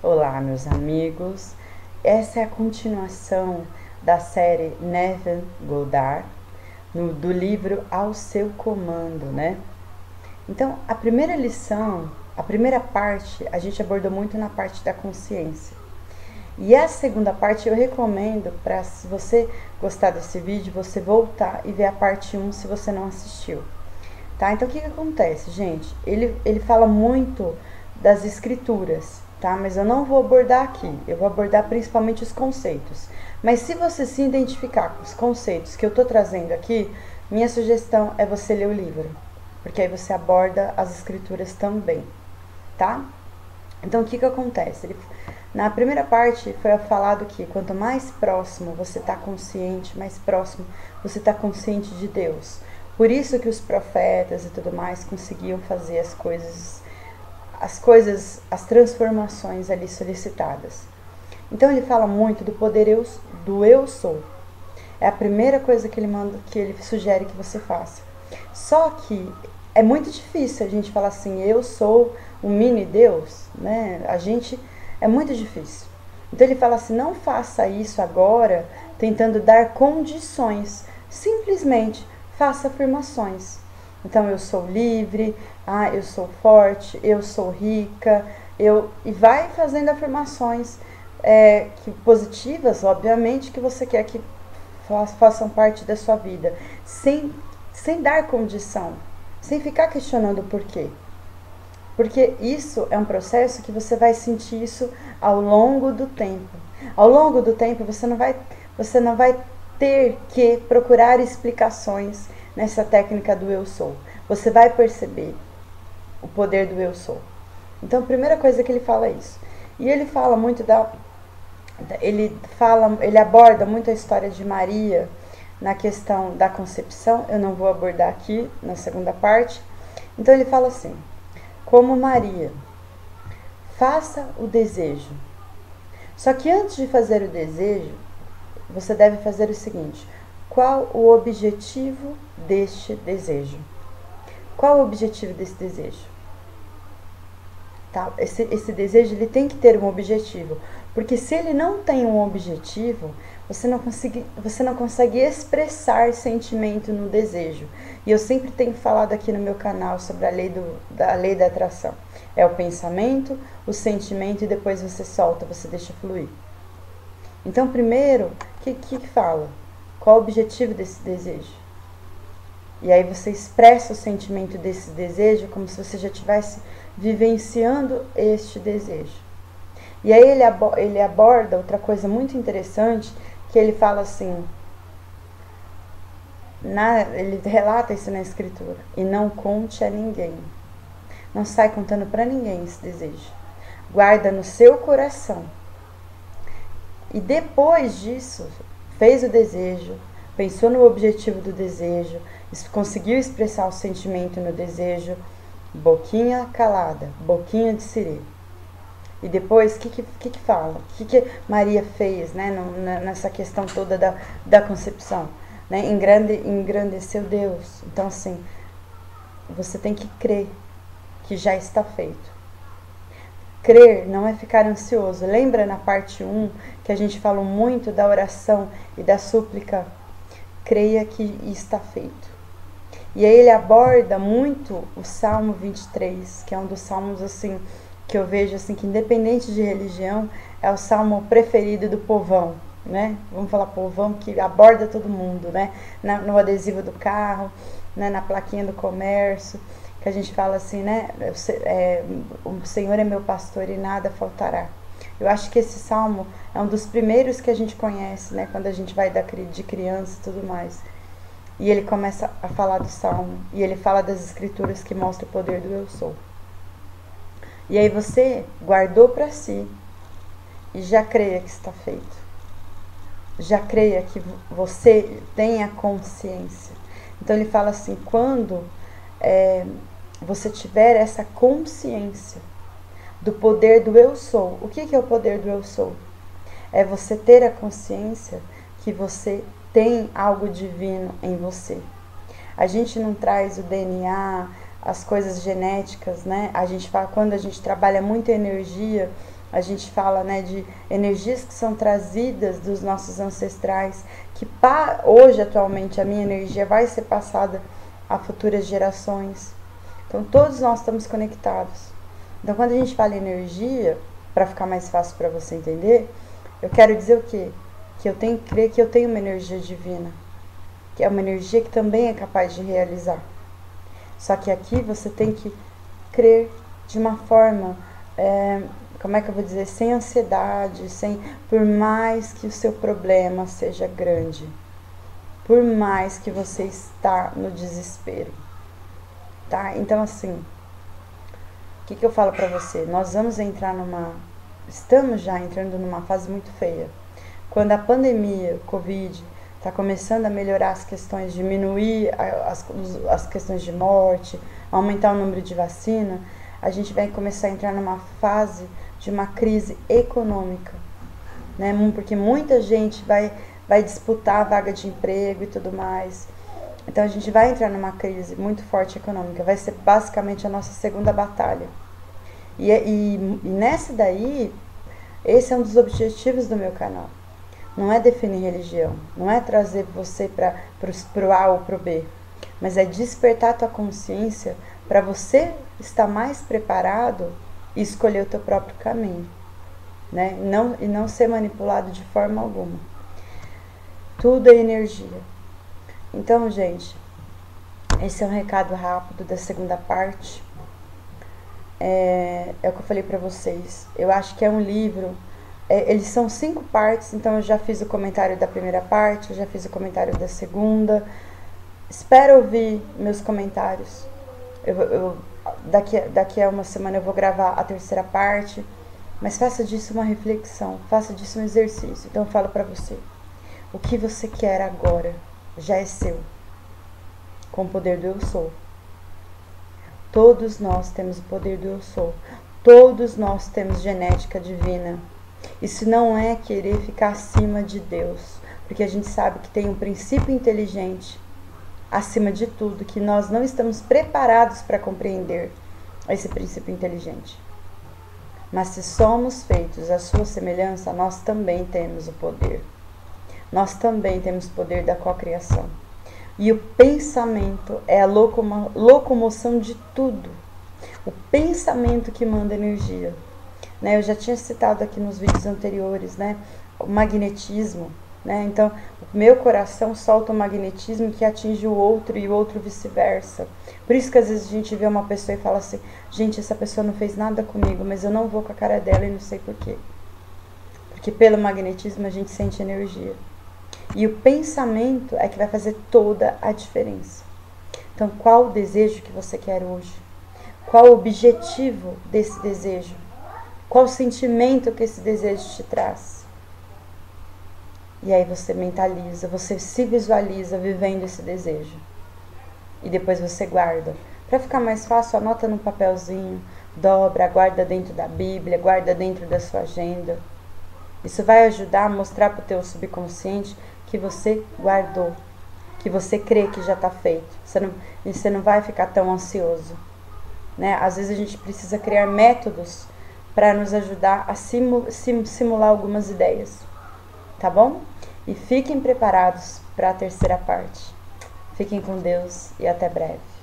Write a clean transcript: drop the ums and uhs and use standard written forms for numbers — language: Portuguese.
Olá, meus amigos. Essa é a continuação da série Neville Goddard, do livro Ao Seu Comando, né? Então, a primeira lição, a primeira parte, a gente abordou muito na parte da consciência. E a segunda parte eu recomendo para, se você gostar desse vídeo, você voltar e ver a parte 1 se você não assistiu. Tá? Então, o que acontece, gente? Ele fala muito das escrituras, tá? Mas eu não vou abordar aqui, eu vou abordar principalmente os conceitos. Mas se você se identificar com os conceitos que eu tô trazendo aqui, minha sugestão é você ler o livro, porque aí você aborda as escrituras também, tá? Então, o que acontece? Na primeira parte foi falado que quanto mais próximo você está consciente, mais próximo você está consciente de Deus. Por isso que os profetas e tudo mais conseguiam fazer as transformações ali solicitadas. Então ele fala muito do poder do eu sou. É a primeira coisa que ele manda, que ele sugere que você faça. Só que é muito difícil a gente falar assim, eu sou um mini Deus, né? É muito difícil. Então ele fala assim, não faça isso agora tentando dar condições. Simplesmente faça afirmações. Então eu sou livre, eu sou forte, eu sou rica, e vai fazendo afirmações positivas, obviamente, que você quer que façam parte da sua vida, sem dar condição, sem ficar questionando o porquê. Porque isso é um processo que você vai sentir isso ao longo do tempo. Ao longo do tempo você não vai ter que procurar explicações nessa técnica do eu sou. Você vai perceber o poder do eu sou. Então a primeira coisa que ele fala é isso. E ele fala muito ele aborda muito a história de Maria na questão da concepção. Eu não vou abordar aqui na segunda parte. Então ele fala assim: como Maria, faça o desejo. Só que antes de fazer o desejo, você deve fazer o seguinte: qual o objetivo deste desejo? Qual o objetivo desse desejo? Tá? Esse desejo ele tem que ter um objetivo, porque se ele não tem um objetivo, você não consegue expressar sentimento no desejo. E eu sempre tenho falado aqui no meu canal sobre a lei da atração. É o pensamento, o sentimento e depois você solta, você deixa fluir. Então, primeiro, o que fala? Qual o objetivo desse desejo? E aí você expressa o sentimento desse desejo como se você já estivesse vivenciando este desejo. E aí ele aborda outra coisa muito interessante, que ele fala assim, ele relata isso na escritura: e não conte a ninguém. Não sai contando para ninguém esse desejo. Guarda no seu coração. E depois disso, fez o desejo, pensou no objetivo do desejo, conseguiu expressar o sentimento no desejo, boquinha calada, boquinha de siri. E depois, o que fala? O que Maria fez, né, nessa questão toda da concepção? Né? Engrandeceu Deus. Então, assim, você tem que crer que já está feito. Crer não é ficar ansioso. Lembra na parte 1 que a gente falou muito da oração e da súplica? Creia que está feito. E aí ele aborda muito o Salmo 23, que é um dos salmos assim que eu vejo assim que, independente de religião, é o salmo preferido do povão, né? Vamos falar povão, que aborda todo mundo, né? No adesivo do carro, né? Na plaquinha do comércio, que a gente fala assim, né? O Senhor é meu pastor e nada faltará. Eu acho que esse salmo é um dos primeiros que a gente conhece, né? Quando a gente vai de criança e tudo mais. E ele começa a falar do salmo, e ele fala das escrituras que mostram o poder do eu sou. E aí você guardou para si e já creia que está feito. Já creia que você tenha consciência. Então ele fala assim, quando você tiver essa consciência do poder do eu sou. O que é o poder do eu sou? É você ter a consciência que você tem algo divino em você. A gente não traz o DNA, as coisas genéticas, né? A gente fala, quando a gente trabalha muita energia, A gente fala, né, de energias que são trazidas dos nossos ancestrais, que hoje, atualmente, a minha energia vai ser passada a futuras gerações. Então, todos nós estamos conectados. Então, quando a gente fala em energia, para ficar mais fácil para você entender, eu quero dizer o quê? Que eu tenho que crer que eu tenho uma energia divina, que é uma energia que também é capaz de realizar. Só que aqui você tem que crer de uma forma, como é que eu vou dizer, sem ansiedade, por mais que o seu problema seja grande, por mais que você está no desespero, tá? Então, assim, o que eu falo pra você? Nós estamos já entrando numa fase muito feia. Quando a pandemia, o Covid, está começando a melhorar as questões, diminuir as questões de morte, aumentar o número de vacina, a gente vai começar a entrar numa fase de uma crise econômica, né? Porque muita gente vai disputar a vaga de emprego e tudo mais. Então a gente vai entrar numa crise muito forte econômica, vai ser basicamente a nossa segunda batalha. E nessa daí, esse é um dos objetivos do meu canal. Não é definir religião, não é trazer você para o A ou para o B, mas é despertar a tua consciência para você estar mais preparado e escolher o teu próprio caminho, né? E não ser manipulado de forma alguma. Tudo é energia. Então, gente, esse é um recado rápido da segunda parte. É o que eu falei pra vocês. Eu acho que é um livro. Eles são 5 partes, então eu já fiz o comentário da primeira parte, eu já fiz o comentário da segunda. Espero ouvir meus comentários. Daqui a uma semana eu vou gravar a terceira parte. Mas faça disso uma reflexão, faça disso um exercício. Então eu falo pra você. O que você quer agora já é seu, com o poder do Eu Sou. Todos nós temos o poder do Eu Sou. Todos nós temos genética divina. Isso não é querer ficar acima de Deus, porque a gente sabe que tem um princípio inteligente acima de tudo, que nós não estamos preparados para compreender esse princípio inteligente. Mas se somos feitos à sua semelhança, nós também temos o poder. Nós também temos o poder da cocriação. E o pensamento é a locomoção de tudo. O pensamento que manda energia. Né? Eu já tinha citado aqui nos vídeos anteriores, né? O magnetismo. Né? Então, o meu coração solta o magnetismo que atinge o outro e o outro vice-versa. Por isso que às vezes a gente vê uma pessoa e fala assim, gente, essa pessoa não fez nada comigo, mas eu não vou com a cara dela e não sei porquê. Porque pelo magnetismo a gente sente energia. E o pensamento é que vai fazer toda a diferença. Então, qual o desejo que você quer hoje? Qual o objetivo desse desejo? Qual o sentimento que esse desejo te traz? E aí você mentaliza, você se visualiza vivendo esse desejo. E depois você guarda. Para ficar mais fácil, anota num papelzinho, dobra, guarda dentro da Bíblia, guarda dentro da sua agenda. Isso vai ajudar a mostrar para o teu subconsciente que você guardou, que você crê que já está feito. Você não vai ficar tão ansioso. Né? Às vezes a gente precisa criar métodos para nos ajudar a simular algumas ideias. Tá bom? E fiquem preparados para a terceira parte. Fiquem com Deus e até breve.